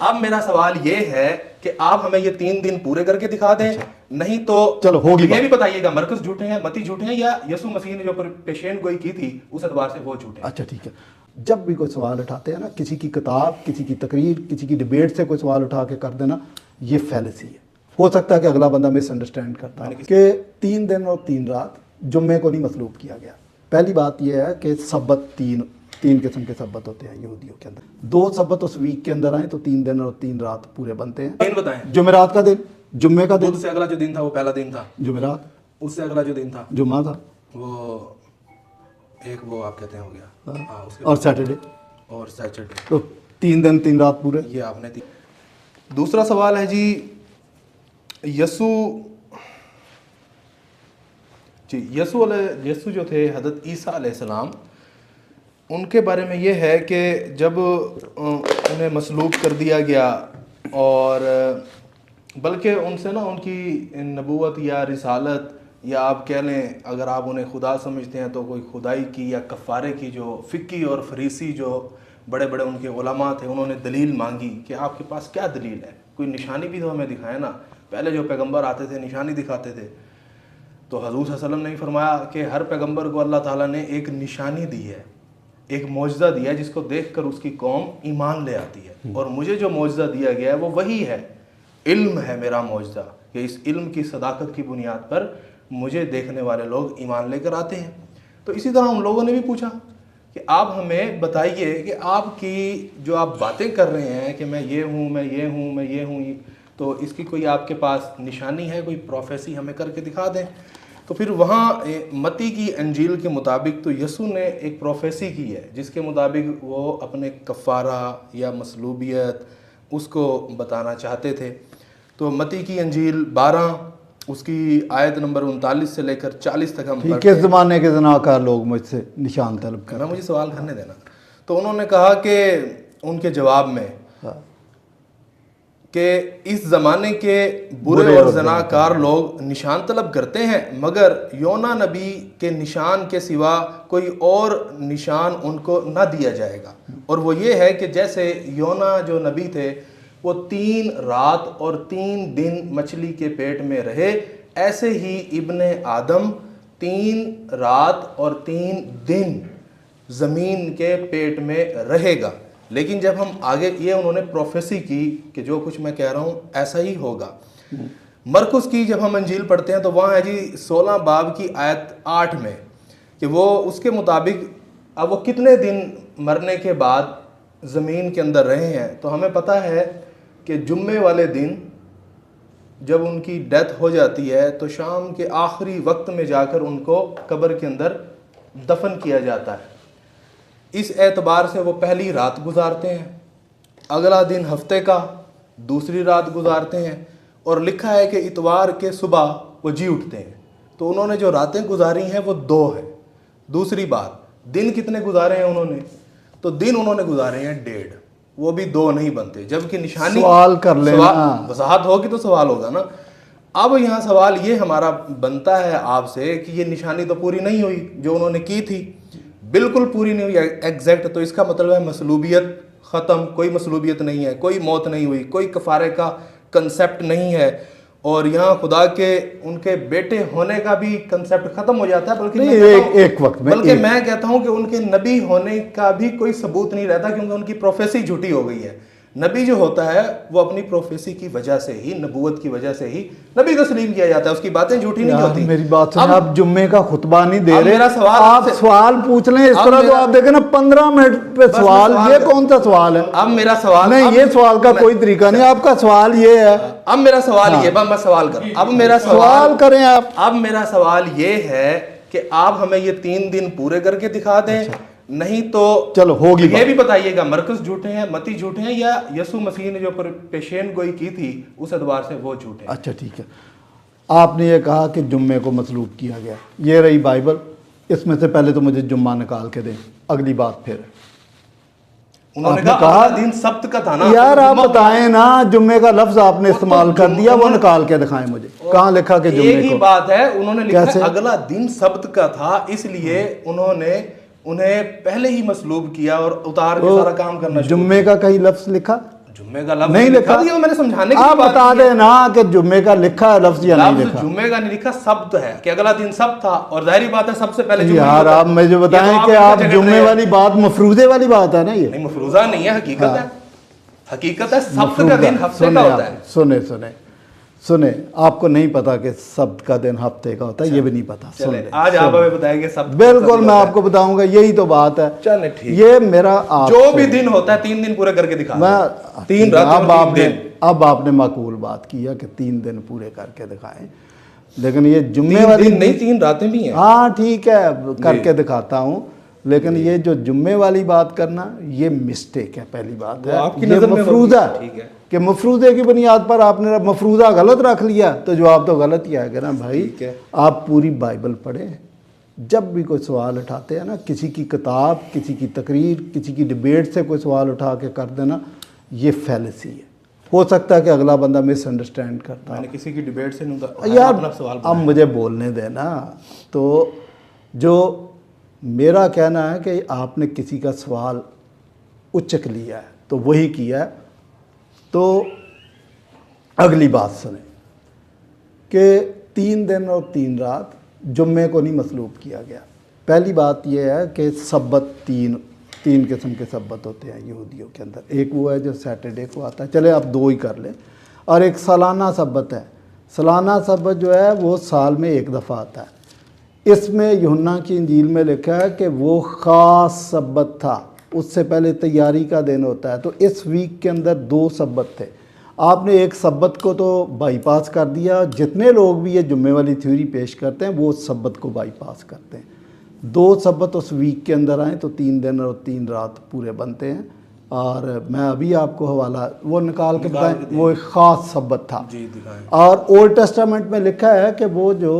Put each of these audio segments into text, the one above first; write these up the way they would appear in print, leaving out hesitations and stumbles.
اب میرا سوال یہ ہے کہ آپ ہمیں یہ 3 دن پورے کر کے دکھا دیں, نہیں تو چلو ہوگی یہ بھی بتائیے گا مرکز جھوٹے ہیں, متی جھوٹے ہیں, یا یسوع مسیح نے جو پیشین گوئی کی تھی اس اعتبار سے وہ جھوٹے ہیں. اچھا ٹھیک ہے. جب بھی کوئی سوال اٹھاتے ہیں نا, کسی کی کتاب, کسی کی تقریر, کسی کی ڈیبیٹ سے کوئی سوال اٹھا کے کر دینا, یہ فیلسی ہے. ہو سکتا ہے کہ اگلا بندہ مس انڈرسٹینڈ کرتا ہے کہ 3 دن اور 3 رات جمعے کو نہیں مسلوب کیا گیا. پہلی بات یہ ہے کہ سبت تین قسم کے سبت ہوتے ہیں یہودیوں کے اندر. 2 سبت اس ویک کے اندر آئیں تو 3 دن اور 3 رات پورے بنتے ہیں. دن بتائیں. جمعرات کا دن, جمعے کا دن, اس سے اگلا جو دن تھا وہ پہلا دن تھا جمعرات, اس سے اگلا جو دن تھا جمعہ تھا, وہ ایک وہ آپ کہتے ہیں ہو گیا, اور سیٹرڈے, اور سیٹرڈے. تو 3 دن 3 رات پورے. یہ آپ نے دوسرا سوال ہے جی, یسوع جو تھے حضرت عیسیٰ علیہ السلام, ان کے بارے میں یہ ہے کہ جب انہیں مصلوب کر دیا گیا, اور بلکہ ان سے نا ان کی نبوت یا رسالت, یا آپ کہہ لیں اگر آپ انہیں خدا سمجھتے ہیں تو کوئی خدائی کی یا کفارے کی, جو فقی اور فریسی جو بڑے بڑے ان کے علماء تھے, انہوں نے دلیل مانگی کہ آپ کے پاس کیا دلیل ہے, کوئی نشانی بھی تو ہمیں دکھائے نا. پہلے جو پیغمبر آتے تھے نشانی دکھاتے تھے, تو حضور صلی اللہ علیہ وسلم نے فرمایا کہ ہر پیغمبر کو اللہ تعالیٰ نے ایک نشانی دی ہے, ایک معجزہ دیا ہے جس کو دیکھ کر اس کی قوم ایمان لے آتی ہے. اور مجھے جو معجزہ دیا گیا ہے وہ وہی ہے, علم ہے میرا معجزہ, کہ اس علم کی صداقت کی بنیاد پر مجھے دیکھنے والے لوگ ایمان لے کر آتے ہیں. تو اسی طرح ان لوگوں نے بھی پوچھا کہ آپ ہمیں بتائیے کہ آپ کی جو آپ باتیں کر رہے ہیں کہ میں یہ ہوں, میں یہ ہوں, میں یہ ہوں, تو اس کی کوئی آپ کے پاس نشانی ہے, کوئی پروفیسی ہمیں کر کے دکھا دیں. تو پھر وہاں متی کی انجیل کے مطابق تو یسوع نے ایک پروفیسی کی ہے جس کے مطابق وہ اپنے کفارہ یا مصلوبیت اس کو بتانا چاہتے تھے. تو متی کی انجیل 12 اس کی آیت نمبر 39 سے لے کر 40 تک ہم پڑھتے ہیں. کس زمانے کے زناکار لوگ مجھ سے نشان طلب کریں. مجھے سوال کرنے دینا. تو انہوں نے کہا کہ ان کے جواب میں کہ اس زمانے کے برے اور زناکار لوگ نشان طلب کرتے ہیں, مگر یونا نبی کے نشان کے سوا کوئی اور نشان ان کو نہ دیا جائے گا. اور وہ یہ ہے کہ جیسے یونا جو نبی تھے وہ 3 رات اور 3 دن مچھلی کے پیٹ میں رہے, ایسے ہی ابن آدم 3 رات اور 3 دن زمین کے پیٹ میں رہے گا. لیکن جب ہم آگے, یہ انہوں نے پروفیسی کی کہ جو کچھ میں کہہ رہا ہوں ایسا ہی ہوگا. مرکز کی جب ہم انجیل پڑھتے ہیں تو وہاں ہے جی 16 باب کی آیت 8 میں کہ وہ اس کے مطابق اب وہ کتنے دن مرنے کے بعد زمین کے اندر رہے ہیں. تو ہمیں پتہ ہے کہ جمعے والے دن جب ان کی ڈیتھ ہو جاتی ہے تو شام کے آخری وقت میں جا کر ان کو قبر کے اندر دفن کیا جاتا ہے. اس اعتبار سے وہ پہلی رات گزارتے ہیں, اگلا دن ہفتے کا دوسری رات گزارتے ہیں, اور لکھا ہے کہ اتوار کے صبح وہ جی اٹھتے ہیں. تو انہوں نے جو راتیں گزاری ہیں وہ 2 ہیں. دوسری بات, دن کتنے گزارے ہیں انہوں نے, تو دن انہوں نے گزارے ہیں 1.5, وہ بھی 2 نہیں بنتے. جبکہ نشانی سوال کر لینا, وضاحت ہوگی تو سوال ہوگا نا. اب یہاں سوال یہ ہمارا بنتا ہے آپ سے کہ یہ نشانی تو پوری نہیں ہوئی جو انہوں نے کی تھی, بالکل پوری نہیں ہوئی ایگزیکٹ. تو اس کا مطلب ہے مصلوبیت ختم, کوئی مصلوبیت نہیں ہے, کوئی موت نہیں ہوئی, کوئی کفارے کا کنسیپٹ نہیں ہے, اور یہاں خدا کے ان کے بیٹے ہونے کا بھی کنسیپٹ ختم ہو جاتا ہے. بلکہ میں کہتا ہوں کہ ان کے نبی ہونے کا بھی کوئی ثبوت نہیں رہتا, کیونکہ ان کی پروفیسی جھوٹی ہو گئی ہے. نبی جو ہوتا ہے وہ اپنی پروفیسی کی وجہ سے ہی, نبوت کی وجہ سے ہی نبی تسلیم کیا جاتا ہے, اس کی باتیں جھوٹی نہیں ہوتی. میری بات سنیں, آپ جمعے کا خطبہ نہیں دے رہے, میرا سوال آپ سوال پوچھ لیں اس طرح, تو آپ دیکھیں نا 15 منٹ پہ سوال, یہ کون سا سوال ہے؟ اب میرا سوال نہیں, یہ سوال کا کوئی طریقہ نہیں. آپ کا سوال یہ ہے, اب میرا سوال یہ, میں سوال کروں, اب میرا سوال کریں آپ. اب میرا سوال یہ ہے کہ آپ ہمیں یہ 3 دن پورے کر کے دکھا دیں, نہیں تو چلو ہوگی. یہ بھی بتائیے گا مرکز جھوٹے ہیں, متی جھوٹے ہیں, یا یسوع مسیح نے جو پیشین گوئی کی تھی اس اعتبار سے وہ جھوٹے ہیں. اچھا ٹھیک ہے, آپ نے یہ کہا کہ جمعے کو مصلوب کیا گیا, یہ رہی بائبل, اس میں سے پہلے تو مجھے جمعہ نکال کے دیں. اگلی بات پھر انہوں نے کہا دن سبت کا تھا نا. یار آپ بتائیں نا, جمعے کا لفظ آپ نے استعمال کر دیا, وہ نکال کے دکھائیں مجھے, کہاں لکھا کہ جمعے کو. ایک ہی بات ہے, انہوں نے لکھا اگلا دن سبت کا تھا, اس لیے انہوں نے انہیں پہلے ہی مصلوب کیا اور اتار کے سارا کام کرنا. جمعے کا کہیں لفظ لکھا जुम्मे का लफ्ज नहीं लिखा, दिया, मैंने समझाने की आप बात बता की है। देना कि जुम्मे का लिखा है लफ्ज या नहीं लफ्ज लिखा। जुम्मे का नहीं लिखा, शब्द है कि अगला दिन सब था, और जाहिर बात है सबसे पहले जुम्मे यार होता है। आप मुझे ये बताएं तो कि मुझसे आप झगड़ जुम्मे रहे हैं। वाली बात मफरूजे वाली बात है ना, ये नहीं मफरूजा नहीं है, हकीकत हाँ। है, हकीकत है, शब्द का मफरूजा। दिन हफ्ते सुने का आप, होता है। सुने सुने सुने, आपको नहीं पता कि शब्द का दिन हफ्ते का होता है, ये भी नहीं पता। सुन चले ले, आज आप सुन ले। हमें बताएंगे शब्द बिल्कुल मैं आपको बताऊंगा, यही तो बात है। चले ठीक, ये मेरा आप जो भी दिन होता है 3 दिन पूरे करके दिखा मैं दें। 3 रातें और 3 दिन। अब आपने माकूल बात की है कि 3 दिन पूरे करके दिखाएं, लेकिन ये जुम्मे 3 वाली दिन नहीं 3 रातें भी हैं। हाँ ठीक है करके दिखाता हूँ, लेकिन ये जो जुम्मे वाली बात करना ये मिस्टेक है। पहली बात है आपकी ये नज़र में मफरूजा होगी, ठीक है। कि मफरूजे की बुनियाद पर आपने मफरूजा गलत रख लिया तो जवाब तो गलत ही आएगा ना भाई। ठीक है। आप पूरी बाइबल पढ़ें, जब भी कोई सवाल उठाते हैं ना, किसी की किताब, किसी की तकरीर, किसी की डिबेट से कोई सवाल उठा के कर देना, ये फैलेसी है। हो सकता है कि अगला बंदा मिसअंडरस्टैंड करता है। मैंने किसी की डिबेट से नहीं था, यार अपना सवाल अब मुझे बोलने देना। तो जो मेरा कहना है कि आपने किसी का सवाल उचक लिया है तो वही किया है। तो अगली बात सुने कि 3 दिन और 3 रात जुम्मे को नहीं मसलूब किया गया। पहली बात यह है कि सब्बत तीन किस्म के सब्बत होते हैं यहूदियों के अंदर। एक वो है जो सैटरडे को आता है, चले आप 2 ही कर लें, और एक सालाना सब्बत है। सालाना सब्बत जो है वो साल में 1 दफ़ा आता है। इसमें यूहन्ना की इंजील में लिखा है कि वो ख़ास सब्बत था, उससे पहले तैयारी का दिन होता है। तो इस वीक के अंदर 2 सब्बत थे, आपने एक सब्बत को तो बाईपास कर दिया। जितने लोग भी ये जुम्मे वाली थ्योरी पेश करते हैं वो सब्बत को बाईपास करते हैं। 2 सब्बत उस वीक के अंदर आए तो 3 दिन और 3 रात पूरे बनते हैं। और मैं अभी आपको हवाला वो निकाल के बताएं, वो एक ख़ास सब्बत था जी दिखाएं। और ओल्ड टेस्टामेंट में लिखा है कि वो जो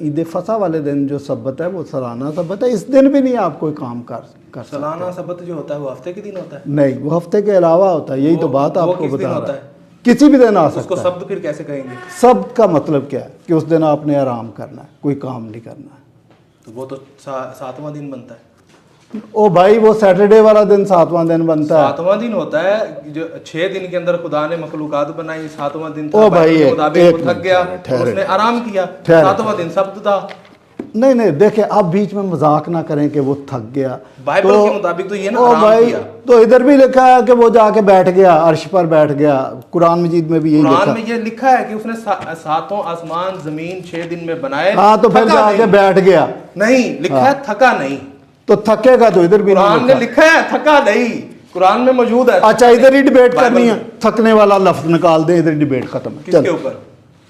ईद फसा वाले दिन जो सब्बत है वो सालाना सब्बत है। इस दिन भी नहीं आप कोई काम कर सकते। सालाना सब्बत जो होता है वो हफ्ते के दिन होता है? नहीं, वो हफ्ते के अलावा होता है। यही तो बात वो आपको किस दिन बता होता रहा है? किसी भी दिन आ उसको सकता है। शब्द फिर कैसे कहेंगे? शब्द का मतलब क्या है कि उस दिन आपने आराम करना है, कोई काम नहीं करना है। तो वो तो 7वां दिन बनता है। ओ भाई वो सैटरडे वाला दिन 7वां दिन बनता है। 7वां दिन होता है जो 6 दिन के अंदर खुदा ने मखलूकात बनाई, 7वां दिन था। ओ भाई बाइबल के एक मुताबिक वो थक मिनट गया, ठहरे, उसने आराम किया। ठहरे, 7वां दिन शब्द था। नहीं नहीं देखिए, आप बीच में मजाक ना करें कि वो थक गया। बाइबल के मुताबिक तो ये ना ओ आराम भाई किया। तो इधर भी लिखा है कि वो जाके बैठ गया, अर्श पर बैठ गया। कुरान मजीद में भी यही लिखा कुरान में ये लिखा है कि उसने 7 आसमान जमीन 6 दिन में बनाए। हाँ तो फिर थका जाके नहीं। बैठ गया। नहीं लिखा है थका नहीं। तो थकेगा तो इधर भी कुरान नहीं ने लिखा। लिखा है थका नहीं, कुरान में मौजूद है। अच्छा इधर ही डिबेट बाइबल करनी है, में। थकने वाला लफ्ज निकाल दे, इधर डिबेट खत्म। किसके चल ऊपर?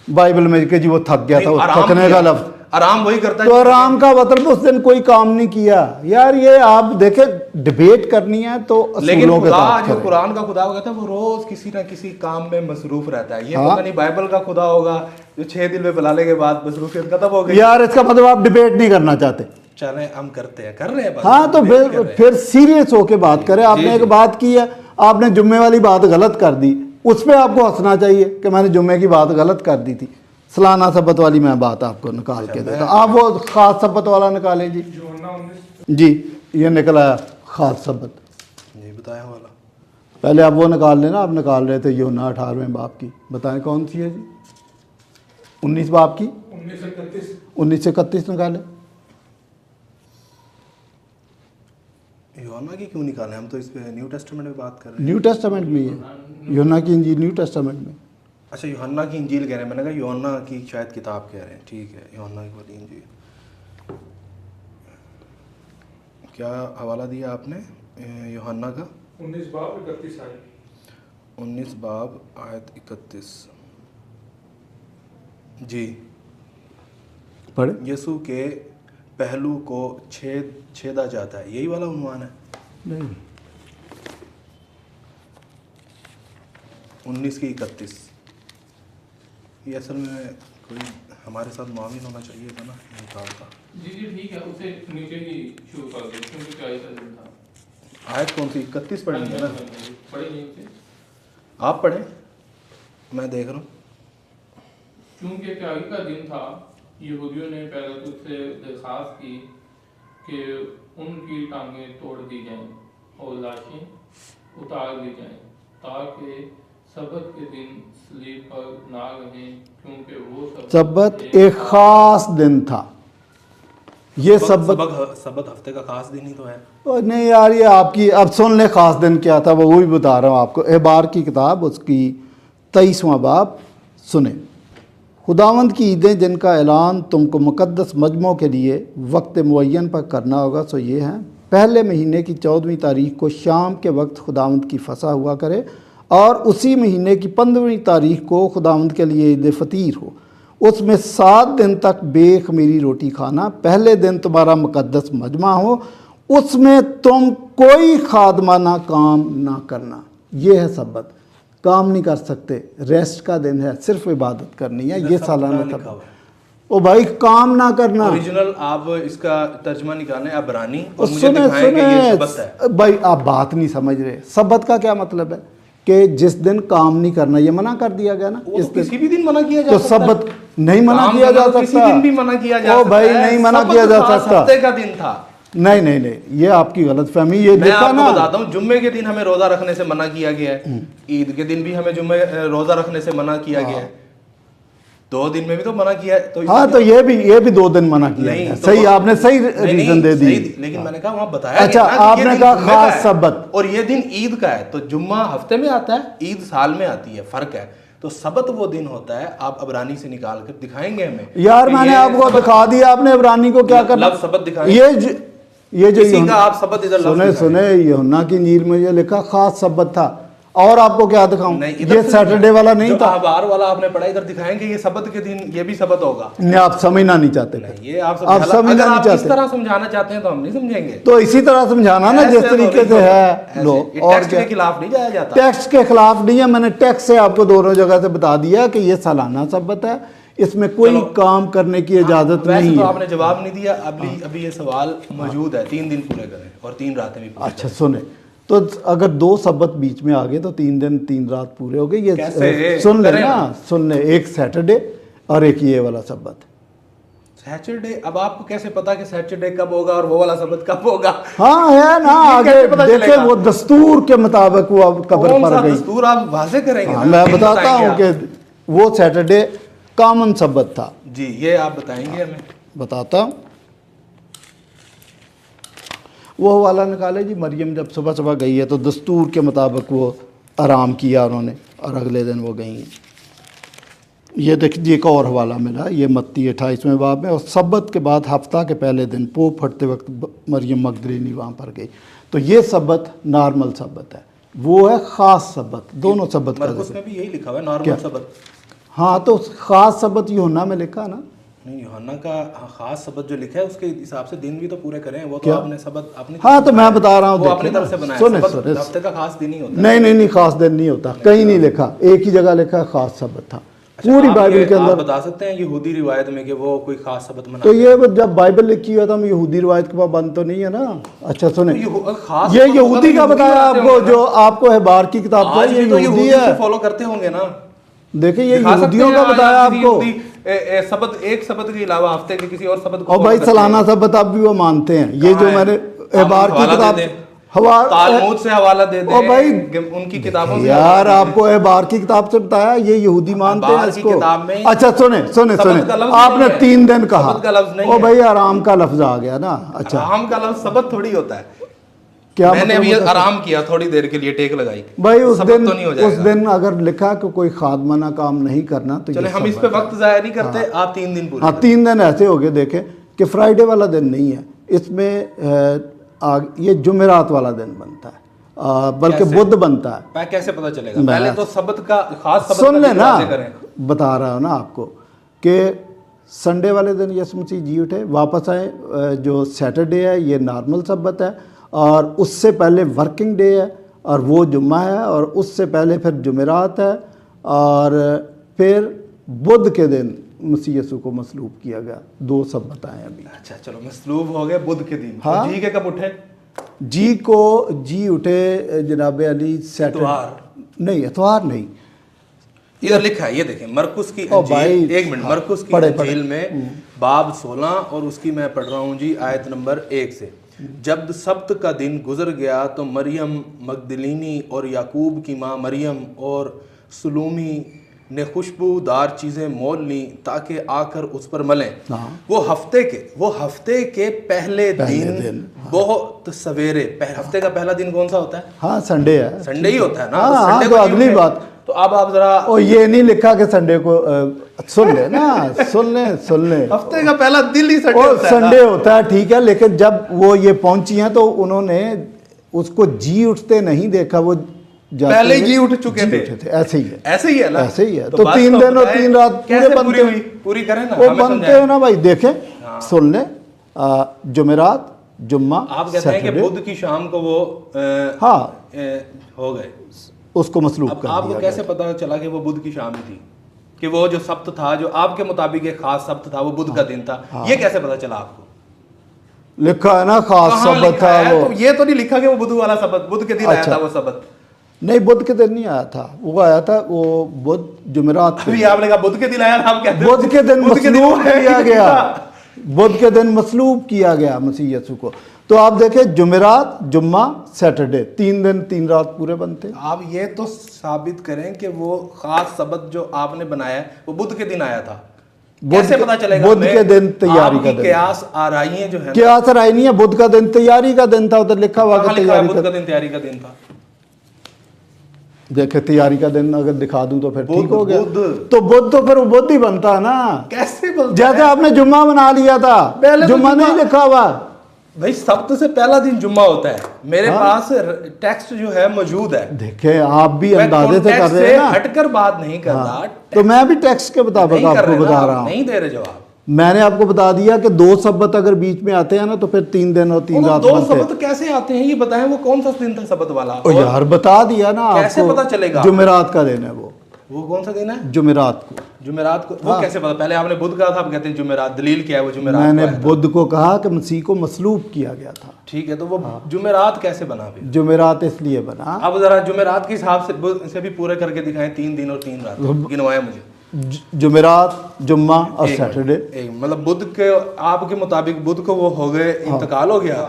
बाइबल में कि जी वो थक गया था, नहीं, वो आराम थकने किया। का लफ्ज। आराम वही करता है तो आराम का मतलब उस दिन कोई काम नहीं किया। यार ये आप देखे, डिबेट करनी है तो लेकिन असूलों के खुदा साथ जो करें। कुरान का खुदा होगा था वो रोज किसी ना किसी काम में मसरूफ रहता है। ये हाँ। पता नहीं बाइबल का खुदा होगा जो 6 दिन में बुलाने के बाद मसरूफियत खत्म हो गई। यार इसका मतलब आप डिबेट नहीं करना चाहते। चले हम करते हैं, कर रहे हैं बात। हाँ तो debate कर रहे हैं। फिर सीरियस होके बात करें। आपने एक बात की है, आपने जुम्मे वाली बात गलत कर दी, उस पर आपको हंसना चाहिए कि मैंने जुम्मे की बात गलत कर दी थी। सालाना सब्बत वाली मैं बात आपको निकाल के देता, आप वो खास सब्बत वाला निकालें जी। जी ये निकला खास सब्बत, नहीं बताया वाला। पहले आप वो निकाल लेना। आप निकाल रहे थे यूहन्ना 18वें बाब की, बताएं कौन सी है जी? 19 बाब की 1931 निकालें। यूहन्ना की क्यों निकाले? हम तो इस पे न्यू टेस्टामेंट में बात कर रहे हैं। न्यू टेस्टामेंट में ही है, यूहन्ना की इंजील न्यू टेस्टामेंट में। अच्छा यूहन्ना की इंजील कह रहे हैं, मैंने कहा यूहन्ना की शायद किताब कह रहे हैं। ठीक है, यूहन्ना की वाली इंजील। क्या हवाला दिया आपने यूहन्ना का? 19 बाब 31 आयत। 19 बाब आयत 31। जी पढ़े। यीशु के पहलू को छेदा जाता है, यही वाला उन्वान है? नहीं 19 की 31। ये असल में कोई हमारे साथ मुआविन होना चाहिए था ना निकाल का। जी ठीक है, उसे नीचे ही शुरू कर दो क्योंकि क्या था। आयत कौन सी? 31 पढ़नी है ना? पढ़े नहीं उसे। आप पढ़ें, मैं देख रहा हूँ। क्योंकि त्यागी का दिन था, यहूदियों ने पहले तो उससे दरखास्त की कि उनकी टांगें तोड़ दी जाएं और लाशें उतार दी जाएं ताकि सबत के दिन सलीब पर ना रहें, क्योंकि वो सबत एक ख़ास दिन था। ये सबत हफ्ते का खास दिन ही तो है। नहीं यार, ये आपकी, अब सुन ले ख़ास दिन क्या था, वो भी बता रहा हूँ आपको। एहबार की किताब उसकी 23वां बाब सुने। खुदावंद की ईदें जिनका ऐलान तुमको मुक़द्दस मजमों के लिए वक्त मुअय्यन पर करना होगा सो ये हैं, पहले महीने की 14वीं तारीख को शाम के वक्त खुदावंद की फसह हुआ करे, और उसी महीने की 15वीं तारीख को खुदावंद के लिए ईद फतीर हो। उसमें 7 दिन तक बेखमीरी रोटी खाना। पहले दिन तुम्हारा मुक़द्दस मजमा हो, उसमें तुम कोई खादमाना काम ना करना। ये है सबत, काम नहीं कर सकते, रेस्ट का दिन है, सिर्फ इबादत करनी है। ये सालाना तब ओ भाई काम ना करना। ओरिजिनल आप इसका तर्जमा निकालें अबरानी और मुझे सुने दिखाएं कि ये सबत है। भाई आप बात नहीं समझ रहे। सबत का क्या मतलब है कि जिस दिन काम नहीं करना, ये मना कर दिया गया ना। इस किसी भी दिन मना किया जा तो सकता है। सबत नहीं मना किया जा सकता, किसी दिन भी मना किया जा ओ सकता भाई है। नहीं मना सबत किया जा खास सकता। हफ्ते का दिन था। नहीं नहीं नहीं, ये आपकी गलत फहमी। ये मैं देखा आपको ना, बताता हूँ, जुम्मे के दिन हमें रोजा रखने से मना किया गया है, ईद के दिन भी हमें जुम्मे रोजा रखने से मना किया गया है, 2 दिन में भी तो मना किया है। तो हाँ, तो ये भी 2 दिन मना किया नहीं, है। तो सही, वो- आपने सही नहीं, रीजन दे दी। लेकिन मैंने कहा वहाँ बताया अच्छा, गया ना कि आपने ये दिन कहा जुम्मे का खास है सबत। और ये दिन ईद का है। तो जुम्मा हफ्ते में आता है, ईद साल में आती है, फर्क है। तो सबत वो दिन होता है, आप अबरानी से निकाल कर दिखाएंगे हमें यार कि मैंने ये आपको सबत- दिखा दिया, आपने इब्रानी को क्या करना। लफ्ज़ सबत दिखाएं। ये जो किसी का आप सबत इधर लफ्ज़ सुने दिखाएं। सुने, यूहन्ना की इंजील में ये लिखा खास सबत था। और आपको क्या दिखाऊं, नहीं, इधर ये से सैटरडे वाला नहीं जो था। अखबार वाला आपने पढ़ा, इधर दिखाएंगे ये सबत के दिन ये भी सबत होगा। नहीं, आप समझना नहीं चाहते। नहीं, ये आप आप समझना अगर नहीं आप इस चाहते तरह समझाना चाहते हैं तो हम नहीं समझेंगे। तो इसी तरह समझाना ना, जिस ऐसे तरीके तो से नहीं है ऐसे। लो। ये और टेक्स्ट क्या, के खिलाफ नहीं जाया जाता। टैक्स के खिलाफ नहीं है। मैंने टैक्स से आपको दोनों जगह से बता दिया कि ये सालाना सबत है, इसमें कोई चलो। काम करने की इजाजत वैसे नहीं तो है। आपने जवाब नहीं दिया। अभी ये सवाल मौजूद है, 3 दिन पूरे करें और 3 रातें भी पूरी अच्छा सुने, तो अगर 2 सबत बीच में आ गए तो 3 दिन 3 रात पूरे हो गए। ये कैसे? सुन ले करें ना, ना। सुन ले, एक सैटरडे और एक ये वाला सबत। सैटरडे, अब आपको कैसे पता कि सैटरडे कब होगा और वो वाला सबत कब होगा? हाँ है ना, ये आगे कैसे पता देखे चलेगा? वो दस्तूर के मुताबिक वो अब कब्र कौन पर सा गई। दस्तूर आप वाजे करेंगे हाँ, ना? मैं दिन बताता बताएंगे हूँ आप। कि वो सैटरडे कॉमन सबत था। जी, ये आप बताएंगे हमें। बताता हूँ। वो वाला निकाले जी। मरियम जब सुबह सुबह गई है तो दस्तूर के मुताबिक वो आराम किया उन्होंने, और अगले दिन वो गई हैं। ये देखिए एक और हवाला मिला, ये मत्ती 28वें बाब में। और सबत के बाद हफ्ता के पहले दिन पोप फटते वक्त मरियम मगदलीनी वहाँ पर गई। तो ये सबत नॉर्मल सबत है, वो है ख़ास सबत। दोनों सबत का मरकुस में भी यही लिखा हुआ है, नॉर्मल क्या? सबत। हाँ, तो ख़ास सबत यूहन्ना में लिखा ना। नहीं, यूहन्ना का खास सबत जो लिखा है उसके हिसाब से दिन भी तो पूरे करें। वो तो क्या? आपने सबत अपनी हाँ, तो मैं बता रहा हूँ, वो अपनी देखिए तरफ से ना। बनाया। सुने, सबत सुने। हफ्ते का खास दिन ही होता है। नहीं नहीं नहीं, खास दिन नहीं होता, कहीं नहीं लिखा। एक ही जगह लिखा है खास सबत था। पूरी आप बाइबल ये- के आप अंदर। बता सकते हैं यहूदी रिवायत में कि वो कोई खास सबत मना तो ये जब बाइबल लिखी हुई है तो हम यहूदी रिवायत के पाबंद तो नहीं है ना। अच्छा सुने, खास ये सबत यहूदी होगा का तो बताया यहूदी आपको, होंगे जो ना। आपको अखबार की किताब का, आज ये भी तो यहूदी यहूदी है। से फॉलो करते होंगे ना। देखिए ये दिखा सकते यहूदियों हैं का आज बताया किसी आपको। यहूदी सबत, एक सबत के अलावा हफ्ते के किसी और सबत को और भाई follow करते सालाना हैं। सबत अब भी वो मानते हैं। ये कहाँ जो है? मैंने आप अखबार की हवाला किताब दे दें। हवा तालमूद से हवाला दे दे। ओ भाई, उनकी किताबों से यार हवाला दे दें। आपको अखबार की किताब से बताया, ये यहूदी मानते हैं अखबार की इसको। किताब में अच्छा सुने सुने सबत सुने, का लफ्ज़ आपने नहीं है। 3 दिन कहा। सबत का लफ्ज़ नहीं ओ है। भाई आराम का लफ्ज आ गया ना। अच्छा आराम का लफ्ज़ सबत थोड़ी होता है। क्या मैंने मतलब अभी होता है? आराम किया थोड़ी देर के लिए, टेक लगाई भाई उस सबत दिन तो नहीं हो उस जाएगा। दिन अगर लिखा कि कोई खादमाना काम नहीं करना तो चले ये हम इस सबत पे है। वक्त जाया नहीं करते। आप 3 दिन पूरे हाँ, 3 दिन ऐसे हो गए देखें कि फ्राइडे वाला दिन नहीं है इसमें, ये जुमेरात वाला दिन बनता है, बल्कि कैसे? बुध बनता है। मैं कैसे पता चलेगा? मैं- पहले तो सबत का खास सबत सुन का ले दिन ना, वाज़े करें। बता रहा हूँ ना आपको कि संडे वाले दिन यीशु मसीह जी उठे, वापस आए। जो सैटरडे है ये नॉर्मल सबत है, और उससे पहले वर्किंग डे है, और वो जुम्मा है, और उससे पहले फिर जुमेरात है, और फिर बुध के दिन मसीह यीशु को मसलूब किया गया। 2 सबत आए अभी। अच्छा चलो, मसलूब हो गए बुध के दिन। हाँ। तो जी के कब उठे? जी उठे जनाब अली सैटरडे। इतवार? नहीं, इतवार नहीं। इधर लिखा है, ये देखें मरकुस की ओ भाई, अंजील। एक मिनट, हाँ, मरकुस की पढ़े, अंजील में बाब 16 और उसकी मैं पढ़ रहा हूँ जी आयत नंबर 1 से। جب سبت کا دن گزر گیا تو مریم مگدلینی اور یعقوب کی ماں مریم اور سلومی نے خوشبودار چیزیں مول لیں تاکہ آ کر اس پر ملیں. وہ ہفتے کے پہلے دن بہت سویرے. ہفتے کا پہلا دن کون سا ہوتا ہے؟ ہاں سنڈے ہے. سنڈے ہی ہوتا ہے نا. ہاں تو اگلی بات. تو اب آپ ذرا یہ نہیں لکھا کہ سنڈے کو سن لیں نا، سن لیں ہفتے کا پہلا دن ہی سنڈے ہوتا ہے، ٹھیک ہے. لیکن جب وہ یہ پہنچی ہیں تو انہوں نے اس کو جی اٹھتے نہیں دیکھا، وہ پہلے جی اٹھ چکے تھے. ایسے ہی ہے نا، ایسے ہی ہے. تو 3 دن اور 3 رات پورے بنتے ہوئی پوری کریں نا، وہ بنتے ہیں نا بھائی. دیکھیں سن لیں، جمعرات، جمعہ، آپ کہتے ہیں کہ بدھ کی شام کو وہ ہاں ہو گئے، اس کو مسلوب کر دیا. آپ کو کیسے پتا چلا کہ وہ بدھ کی شام ہی تھی؟ کہ وہ جو سبت تھا، جو آپ کے مطابق ایک خاص سبت تھا، وہ بدھ کا دن تھا. یہ کیسے پتا چلا آپ کو؟ لکھا ہے نا خاص سبت تھا. وہ یہ تو نہیں لکھا کہ وہ بدھ والا سبت، بدھ کے دن آیا تھا وہ سبت. نہیں، بدھ کے دن نہیں آیا تھا، وہ آیا تھا وہ بدھ جمعرات. ابھی آپ نے کہا بدھ کے دن آیا تھا، آپ کہتے ہیں بدھ کے دن مسلوب کیا گیا، بدھ کے دن مسلوب کیا گیا مسیح یسوع کو. تو آپ دیکھیں جمعرات، جمعہ، سیٹرڈے، 3 دن 3 رات پورے بنتے. آپ یہ تو ثابت کریں کہ وہ خاص سبت جو آپ نے بنایا ہے وہ بدھ کے دن آیا تھا. کیسے پتا چلے گا؟ بدھ کے دن تیاری کا دن. قیاس آرائیاں جو ہیں، قیاس آرائی نہیں ہے، بدھ کا دن تیاری کا دن تھا. ادھر لکھا ہوا کہ بدھ کا دن تیاری کا دن تھا. دیکھیں تیاری کا دن اگر دکھا دوں تو پھر ٹھیک ہو گیا. تو بدھ تو پھر وہ بدھ ہی بنتا ہے نا. کیسے بنتا؟ جیسے آپ نے جمعہ بنا لیا تھا، جمعہ نہیں لکھا ہوا بھائی. سبت سے پہلا دن جمعہ ہوتا ہے. میرے پاس ٹیکسٹ جو ہے موجود ہے. دیکھیں آپ بھی اندازے سے کر رہے ہیں نا، ہٹ کر بات نہیں کر رہا. تو میں بھی ٹیکسٹ کے مطابق آپ کو بتا رہا ہوں. نہیں دے رہے جواب. میں نے آپ کو بتا دیا کہ 2 سبت اگر بیچ میں آتے ہیں نا تو پھر 3 دن اور 3 رات 2 سبت کیسے آتے ہیں یہ بتائیں. وہ کون سا دن تھا سبت والا؟ یار بتا دیا نا آپ کو. کیسے پتا چلے گا؟ جمعرات کا دن ہے وہ کون سا دن ہے؟ جمعرات کو. جمعرات کو وہ کیسے پتا؟ پہلے آپ نے بدھ کہا تھا، آپ کہتے ہیں جمعرات. دلیل کیا ہے وہ جمعرات؟ میں نے بدھ کو کہا کہ مسیح کو مسلوب کیا گیا تھا. ٹھیک ہے، تو وہ جمعرات کیسے بنا؟ جمعرات اس لیے بنا. اب ذرا جمعرات کے حساب سے بھی پورے کر کے دکھائیں. 3 دن اور 3 رات گنوائیں مجھے. جمعرات، جمعہ اور سیٹرڈے. مطلب بدھ کے آپ کے مطابق بدھ کو وہ ہو گئے، انتقال ہو گیا.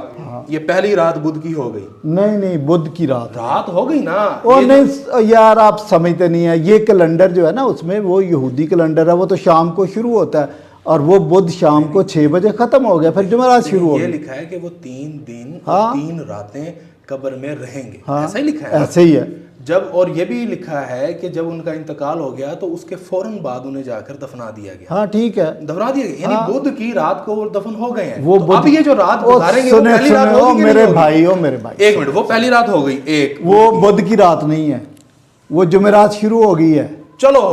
یہ پہلی رات بدھ کی ہو گئی. نہیں بدھ کی رات ہو گئی نا. وہ نہیں یار، آپ سمجھتے نہیں ہیں. یہ کیلنڈر جو ہے نا اس میں وہ یہودی کیلنڈر ہے، وہ تو شام کو شروع ہوتا ہے اور وہ بدھ شام کو 6 بجے ختم ہو گیا، پھر جمعرات شروع ہو گیا. یہ لکھا ہے کہ وہ 3 دن 3 راتیں قبر میں رہیں گے. ایسا ہی لکھا ہے. ایسے ہی ہے. جب اور یہ بھی لکھا ہے کہ جب ان کا انتقال ہو گیا تو اس کے فوراً بعد انہیں جا کر دفنا دیا گیا. ہاں ٹھیک ہے، دفنا دیا گیا. یعنی بدھ کی رات کو وہ دفن ہو گئے ہیں. وہ اب یہ جو رات گزاریں گے وہ پہلی رات ہوگی. میرے بھائی، ایک منٹ، وہ پہلی رات ہو گئی. ایک وہ بدھ کی رات نہیں ہے، وہ جمعرات شروع ہو گئی ہے. چلو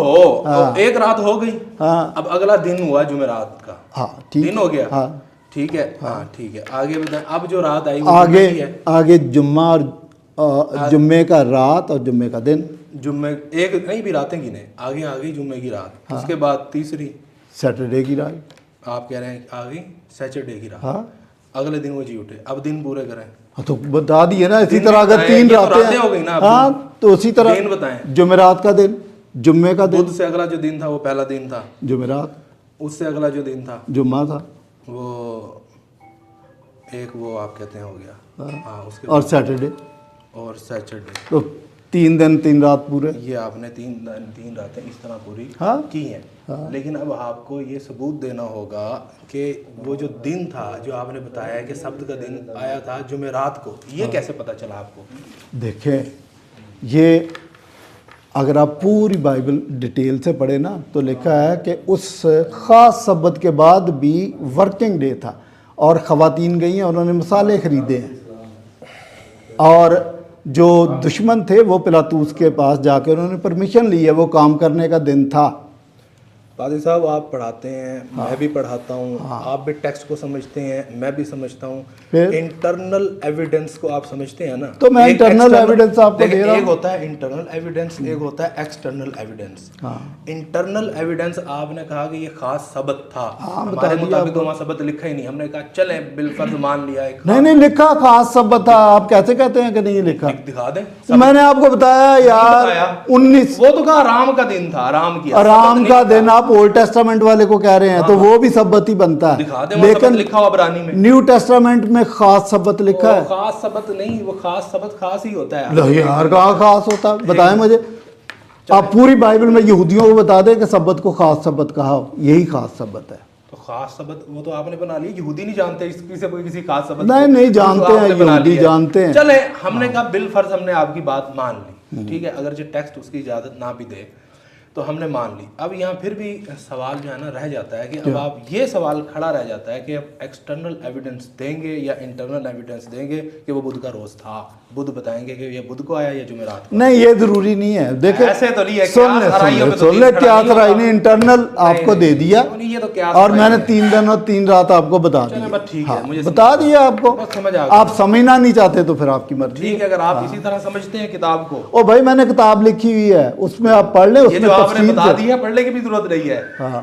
ایک رات ہو گئی. اب اگلا دن ہوا جمعرات کا. ہاں دن ہو گیا. ٹھیک ہے. ہاں ٹھیک ہے. آگے بتائیں. اب جو رات آئی آگے جمعہ اور جمعے کا رات اور جمعے کا دن. جمعے ایک نہیں بھی راتیں گنے. آگے آ گئی جمعے کی رات. اس کے بعد تیسری سیٹرڈے کی رات. آپ کہہ رہے ہیں آ گئی سیٹرڈے کی رات. اگلے دن وہ جی اٹھے. اب دن پورے کریں. تو بتا دیے نا. اسی طرح اگر 3 راتیں ہو گئی نا. ہاں تو اسی طرح دن بتائیں. جمعرات کا دن، جمعے کا دن. بدھ سے اگلا جو دن تھا وہ پہلا دن تھا. جمعرات. اس سے اگلا جو دن تھا جمعہ تھا. وہ ایک وہ آپ کہتے ہیں ہو گیا. اس کے اور سیٹرڈے. اور سیٹرڈے. تو 3 دن 3 رات پورے. یہ آپ نے 3 راتیں اس طرح پوری کی ہیں. لیکن اب آپ کو یہ ثبوت دینا ہوگا کہ وہ جو دن تھا جو آپ نے بتایا کہ سبت کا دن آیا تھا جمعرات کو، یہ کیسے پتا چلا آپ کو؟ دیکھیں یہ اگر آپ پوری بائبل ڈیٹیل سے پڑھیں نا تو لکھا ہے کہ اس خاص سبت کے بعد بھی ورکنگ ڈے تھا اور خواتین گئی ہیں، انہوں نے مسالے خریدے ہیں اور جو دشمن تھے وہ پلاطوس کے پاس جا کے انہوں نے پرمیشن لی ہے. وہ کام کرنے کا دن تھا. قاضی صاحب آپ پڑھاتے ہیں، میں بھی پڑھاتا ہوں. آپ بھی ٹیکسٹ کو سمجھتے ہیں، میں بھی سمجھتا ہوں. انٹرنل ایویڈنس کو آپ سمجھتے ہیں نا؟ تو میں انٹرنل ایویڈنس آپ کو دے رہا ہوں. ایک ہوتا ہے انٹرنل ایویڈنس، ایک ہوتا ہے ایکسٹرنل ایویڈنس. انٹرنل ایویڈنس آپ نے کہا کہ یہ خاص سبت تھا. ہمارے مطابق وہاں سبت لکھا ہی نہیں. ہم نے کہا چلیں بالفرض مان لیا. نہیں لکھا خاص سبت تھا. آپ کیسے کہتے ہیں کہ نہیں لکھا؟ دکھا دیں. میں نے آپ کو بتایا یار 19. وہ تو کہا آرام کا دن تھا. آرام کیا. آرام کا دن. آپ آپ اولڈ ٹیسٹامنٹ والے کو کہہ رہے ہیں تو وہ بھی سبت ہی بنتا ہے، دکھا دیں وہاں سبت لکھا ہوا عبرانی میں، نیو ٹیسٹامنٹ میں خاص سبت لکھا ہے؟ خاص سبت نہیں، وہ خاص سبت خاص ہی ہوتا ہے. نہیں یار کہاں خاص ہوتا ہے، بتائیں مجھے. آپ پوری بائبل میں یہودیوں کو بتا دیں کہ سبت کو خاص سبت کہا، یہی خاص سبت ہے. تو خاص سبت وہ تو آپ نے بنا لی، یہودی نہیں جانتے اس سے کوئی کسی خاص سبت. نہیں جانتے ہیں، یہودی جانتے ہیں. چلے ہم نے کہا بالفرض ہم نے آپ کی بات مان لی، ٹھیک ہے، اگرچہ ٹیکسٹ اس کی اجازت نہ بھی دے تو ہم نے مان لی. اب یہاں پھر بھی سوال جو ہے نا رہ جاتا ہے کہ اب آپ یہ سوال کھڑا رہ جاتا ہے کہ اب ایکسٹرنل ایویڈنس دیں گے یا انٹرنل ایویڈنس دیں گے کہ وہ بدھ کا روز تھا، بدھ بتائیں گے کہ یہ بدھ کو آیا یا جمعرات کو. نہیں یہ ضروری نہیں ہے. دیکھیں ایسے تو نہیں ہے، سن لے قیاس رائی نے انٹرنل آپ کو دے دیا اور میں نے 3 دن اور 3 رات آپ کو بتا دیا، بتا دیا آپ کو. آپ سمجھنا نہیں چاہتے تو پھر آپ کی مرضی. ٹھیک ہے، اگر آپ اسی طرح سمجھتے ہیں کتاب کو. او بھائی میں نے کتاب لکھی ہوئی ہے، اس میں آپ پڑھ لیں، اس میں آپ نے بتا دیا، پڑھنے کی بھی ضرورت نہیں ہے. ہاں